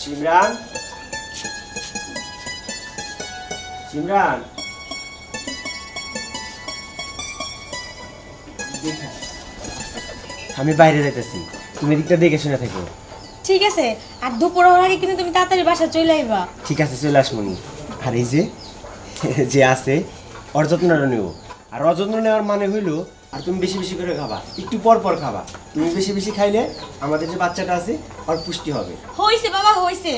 সিমরান সিমরান আমি বাইরে যাইতেছি, তুমি এদিকটা দেখে শুনে থাকো। ঠিক আছে, আর দুপুর হওয়ার আগে কিন্তু তুমি তাড়াতাড়ি বাসা চলে আইবা। ঠিক আছে, চলে আসমনি। আর এই যে আছে ওর যত্নটা নেব, আর অযত্ন নেওয়ার মানে হইলো আর তুমি বেশি বেশি করে খাবা, একটু পর পর খাবা। তুমি বেশি বেশি খাইলে আমাদের যে বাচ্চাটা আছে ওর পুষ্টি হবে। হইছে বাবা হইছে।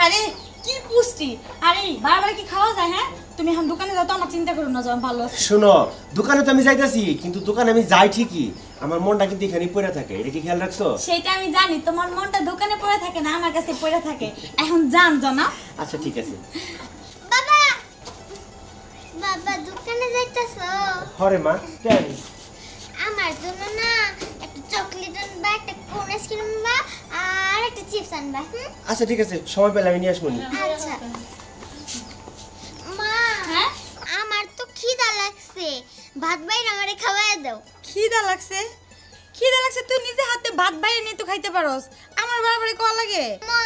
আরে কি পুষ্টি, আরে বারবার কি খাওয়া যায়? হ্যাঁ তুমি এখন দোকানে যাও তো, আমার চিন্তা করো না, যাও ভালো আছে। শোনো, দোকানে তো আমি যাইতাছি, কিন্তু দোকানে আমি যাই ঠিকই, আমার মনটা কিন্তু এখানে পড়ে থাকে। এটা কি খেয়াল রাখছো? সেটা আমি জানি, তোমার মনটা দোকানে পড়ে থাকে না, আমার কাছে পড়ে থাকে। এখন যান জানা। আচ্ছা ঠিক আছে। বাবা বাবা দোকানে যাইতাছো? হরে মা, কেন? আমার জন্য না একটা চকলেট আনবা, একটা কোন আইসক্রিম আনবা, আর একটা চিপস আনবা। আচ্ছা ঠিক আছে, সময় পেলে আমি নিয়ে আসবো। আচ্ছা মা, হ্যাঁ আমার তো খিদা লাগছে, ভাত বাইরে আমারে খাওয়ায় দাও। খিদা লাগছে? খিদা লাগছে তুই নিজে হাতে ভাত বাইরে নিয়ে তো খাইতে পারোস, আমার বারবার কল লাগে? মা,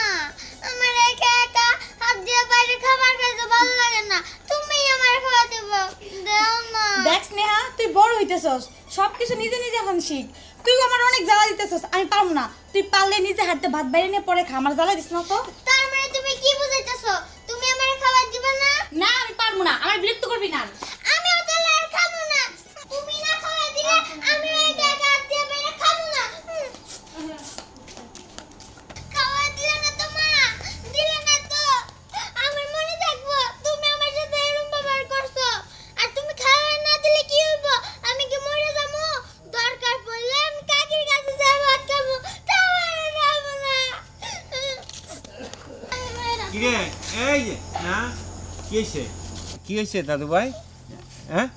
আমার একা একা হাত দিয়ে বাইরে খাবার খাইতে ভালো লাগে না, তুমি আমারে খাওয়া দেবো, দাও না। দেখ স্নেহা, তুই বড় হইতেছস, সবকিছু নিজে নিজে এখন শিখ। তুই আমার অনেক জ্বালা দিতেছস, আমি পারবো না। তুই পারলে নিজে হাতে ভাত বাইরে নিয়ে পরে খা, আমার জ্বালা দিস না তো। তার মানে তুমি কি বুঝাইতেছো? তুমি আমারে খাবার দিবে না? না আমি পারবো না, আমার বিরক্ত করবি না। আমিও তাহলে আর খাবো না। তুমি না খাওয়া দিলে আমিও একা একা হাত দিয়ে বাইরে খাবো না। খাওয়া দিলে না তো মা, দিলে না তো আমার মনে থাকবো তুমি আমার সাথে এরকম ব্যবহার করছো। আর তুমি খাওয়া না দিলে কি হইব? আমি কি মরে যাবো? দরকার পড়লে আমি কাকির কাছে যাই ভাত খাবো, তাও আর খাবো না। কিরে এই যে না কি হয়েছে দাদু ভাই? হ্যাঁ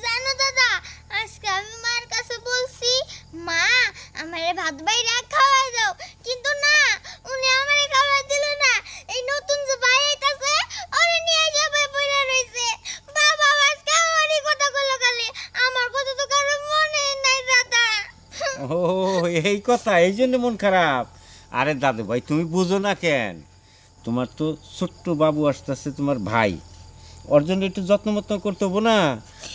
জানো দাদা, আজকে আমি মার কাছে বলছি মা আমারে ভাত বাইরে খাওয়াই দাও, কিন্তু না, উনি আমারে খাওয়াই দিল না। এই নতুন যে ভাই আইতাছে ওরে নিয়ে যাবে বইরা রইছে। বাবা আজকে আমারই কথা কইলো খালি, আমার কথা তো কারো মনে নাই দাদা। ও এই কথা, এই জন্য মন খারাপ? আরে দাদু ভাই তুমি বুঝো না কেন? তোমার তো ছোট্ট বাবু আসতেছে, তোমার ভাই, ওর জন্য একটু যত্ন মত্ন করতে হবো না?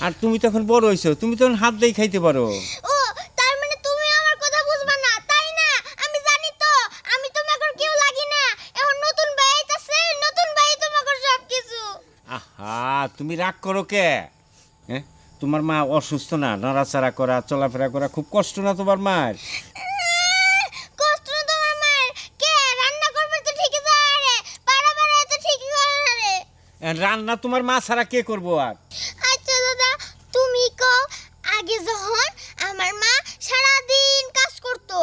আর তুমি তখন বড় হইছো, তুমি তখন হাত দিয়ে খাইতে পারো। ও তার মানে তুমি আমার কথা বুঝবা না, তাই না? আমি জানি তো, আমি তোমাকে কেউ লাগি না। এখন নতুন ভাই আইতাছে, নতুন ভাই তোমাকে সব কিছু। আহা তুমি রাগ করো কে? হ্যাঁ তোমার মা অসুস্থ না, নড়াচড়া করা চলাফেরা করা খুব কষ্ট না তোমার মার? কষ্ট না তোমার মায়ের? কে রান্না করবে তো ঠিকই যায় রে, পাড়া পাড়া তো ঠিকই করে না রে। রান্না তোমার মা ছাড়া কে করবো আর? আচ্ছা দাদা, তুমি কও, আগে যখন আমার মা সারা দিন কাজ করতো,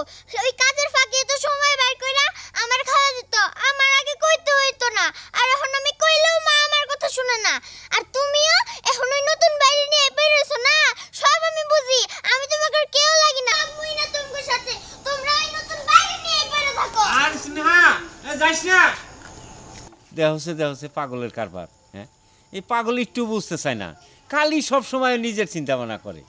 ওই কাজের ফাঁকে তো সময় বের কইরা আমার খাওয়া দিত, আমার আগে কইতে হইতো না। আর এখন আমি কইলেও মা আমার কথা শুনে না। আর তুমিও এখন ওই নতুন বাইরে নিয়ে বের হইছো না, সব আমি বুঝি। আমি তোমাকে কেউ লাগি না, আমিই না তোমার সাথে, তোমরা ওই নতুন বাইরে নিয়ে বের থাকো। আর স্নেহা যাইস না। দেহছে পাগলের কারবার। হ্যাঁ এই পাগল একটু বুঝতে চায় না, খালি সব সময় নিজের চিন্তা ভাবনা করে।